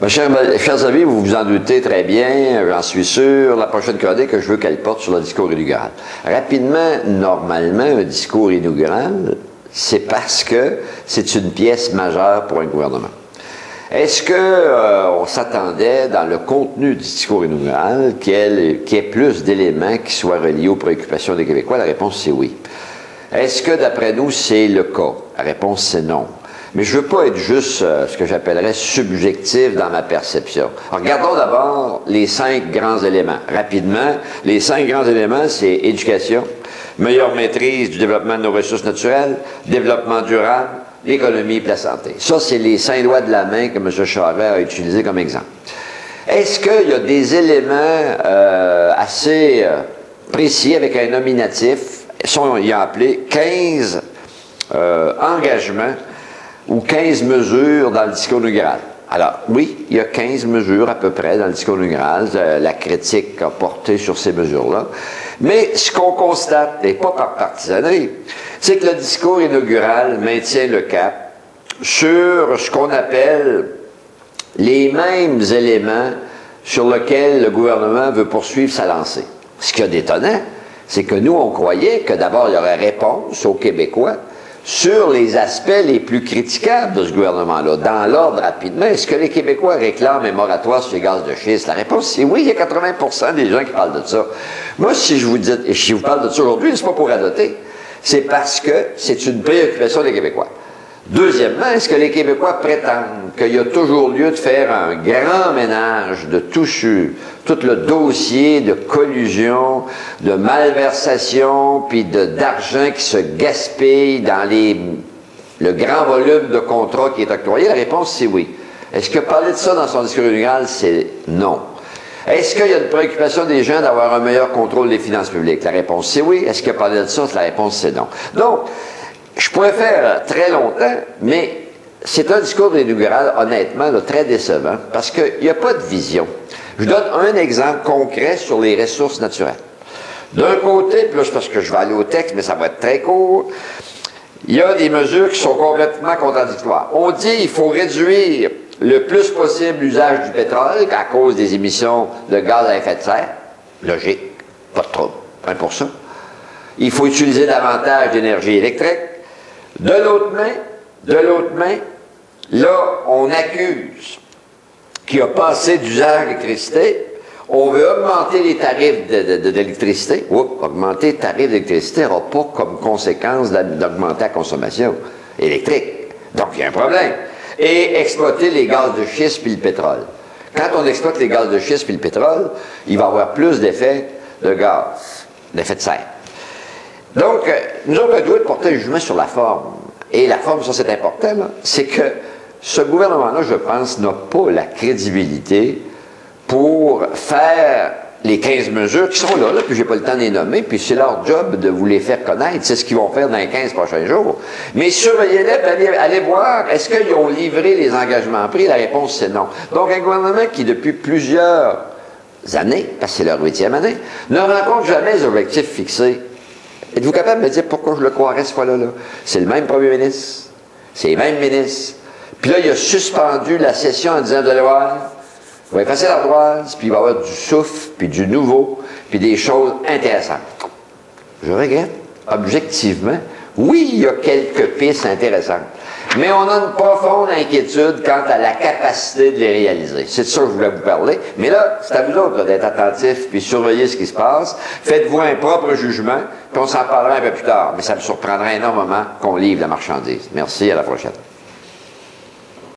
Chers amis, vous vous en doutez très bien, j'en suis sûr, la prochaine chronique, je veux qu'elle porte sur le discours inaugural. Rapidement, normalement, un discours inaugural, c'est parce que c'est une pièce majeure pour un gouvernement. Est-ce qu'on s'attendait, dans le contenu du discours inaugural, qu'il y ait plus d'éléments qui soient reliés aux préoccupations des Québécois? La réponse, c'est oui. Est-ce que, d'après nous, c'est le cas? La réponse, c'est non. Mais je ne veux pas être juste ce que j'appellerais subjectif dans ma perception. Alors, regardons d'abord les 5 grands éléments. Rapidement, les 5 grands éléments, c'est éducation, meilleure maîtrise du développement de nos ressources naturelles, développement durable, l'économie et la santé. Ça, c'est les 5 doigts de la main que M. Charest a utilisés comme exemple. Est-ce qu'il y a des éléments assez précis avec un nominatif? Il a appelé 15 engagements ou 15 mesures dans le discours inaugural. Alors, oui, il y a 15 mesures à peu près dans le discours inaugural. La critique a porté sur ces mesures-là. Mais ce qu'on constate, et pas par partisanerie, c'est que le discours inaugural maintient le cap sur ce qu'on appelle les mêmes éléments sur lesquels le gouvernement veut poursuivre sa lancée. Ce qui est d'étonnant, c'est que nous, on croyait que d'abord, il y aurait réponse aux Québécois sur les aspects les plus critiquables de ce gouvernement-là. Dans l'ordre, rapidement, est-ce que les Québécois réclament un moratoire sur les gaz de schiste? La réponse, c'est oui, il y a 80% des gens qui parlent de ça. Moi, si je vous parle de ça aujourd'hui, c'est pas pour radoter. C'est parce que c'est une préoccupation des Québécois. Deuxièmement, est-ce que les Québécois prétendent qu'il y a toujours lieu de faire un grand ménage de tout le dossier de collusion, de malversation, puis d'argent qui se gaspille dans le grand volume de contrats qui est octroyé? La réponse, c'est oui. Est-ce que parler de ça dans son discours inaugural, c'est non? Est-ce qu'il y a une préoccupation des gens d'avoir un meilleur contrôle des finances publiques? La réponse, c'est oui. Est-ce que parler de ça, la réponse, c'est non. Donc, je pourrais faire très longtemps, mais c'est un discours inaugural, honnêtement, là, très décevant, parce qu'il n'y a pas de vision. Je donne un exemple concret sur les ressources naturelles. D'un côté, plus parce que je vais aller au texte, mais ça va être très court, il y a des mesures qui sont complètement contradictoires. On dit qu'il faut réduire le plus possible l'usage du pétrole à cause des émissions de gaz à effet de serre. Logique, pas de trouble, 1%. Il faut utiliser davantage d'énergie électrique. De l'autre main, là, on accuse qu'il n'y a pas assez d'usage d'électricité. On veut augmenter les tarifs d'électricité. Augmenter les tarifs d'électricité n'aura pas comme conséquence d'augmenter la consommation électrique. Donc, il y a un problème. Et exploiter les gaz de schiste puis le pétrole. Quand on exploite les gaz de schiste puis le pétrole, il va y avoir plus d'effet de gaz, d'effet de serre. Donc, nous avons le droit de porter un jugement sur la forme. Et la forme, ça c'est important, c'est que ce gouvernement-là, je pense, n'a pas la crédibilité pour faire les 15 mesures qui sont là, puis j'ai pas le temps de les nommer, puis c'est leur job de vous les faire connaître. C'est ce qu'ils vont faire dans les 15 prochains jours. Mais surveillez-les, puis allez voir, est-ce qu'ils ont livré les engagements pris? La réponse, c'est non. Donc, un gouvernement qui, depuis plusieurs années, parce que c'est leur 8e année, ne rencontre jamais les objectifs fixés. Êtes-vous capable de me dire pourquoi je le croirais ce fois-là? C'est le même premier ministre, c'est les mêmes ministres. Puis là, il a suspendu la session en disant, vous allez voir, il va effacer l'ardoise, puis il va y avoir du souffle, puis du nouveau, puis des choses intéressantes. Je regrette, objectivement, oui, il y a quelques pistes intéressantes, mais on a une profonde inquiétude quant à la capacité de les réaliser. C'est de ça que je voulais vous parler. Mais là, c'est à vous autres d'être attentifs, puis surveiller ce qui se passe. Faites-vous un propre jugement, puis on s'en parlera un peu plus tard. Mais ça me surprendra énormément qu'on livre la marchandise. Merci, à la prochaine.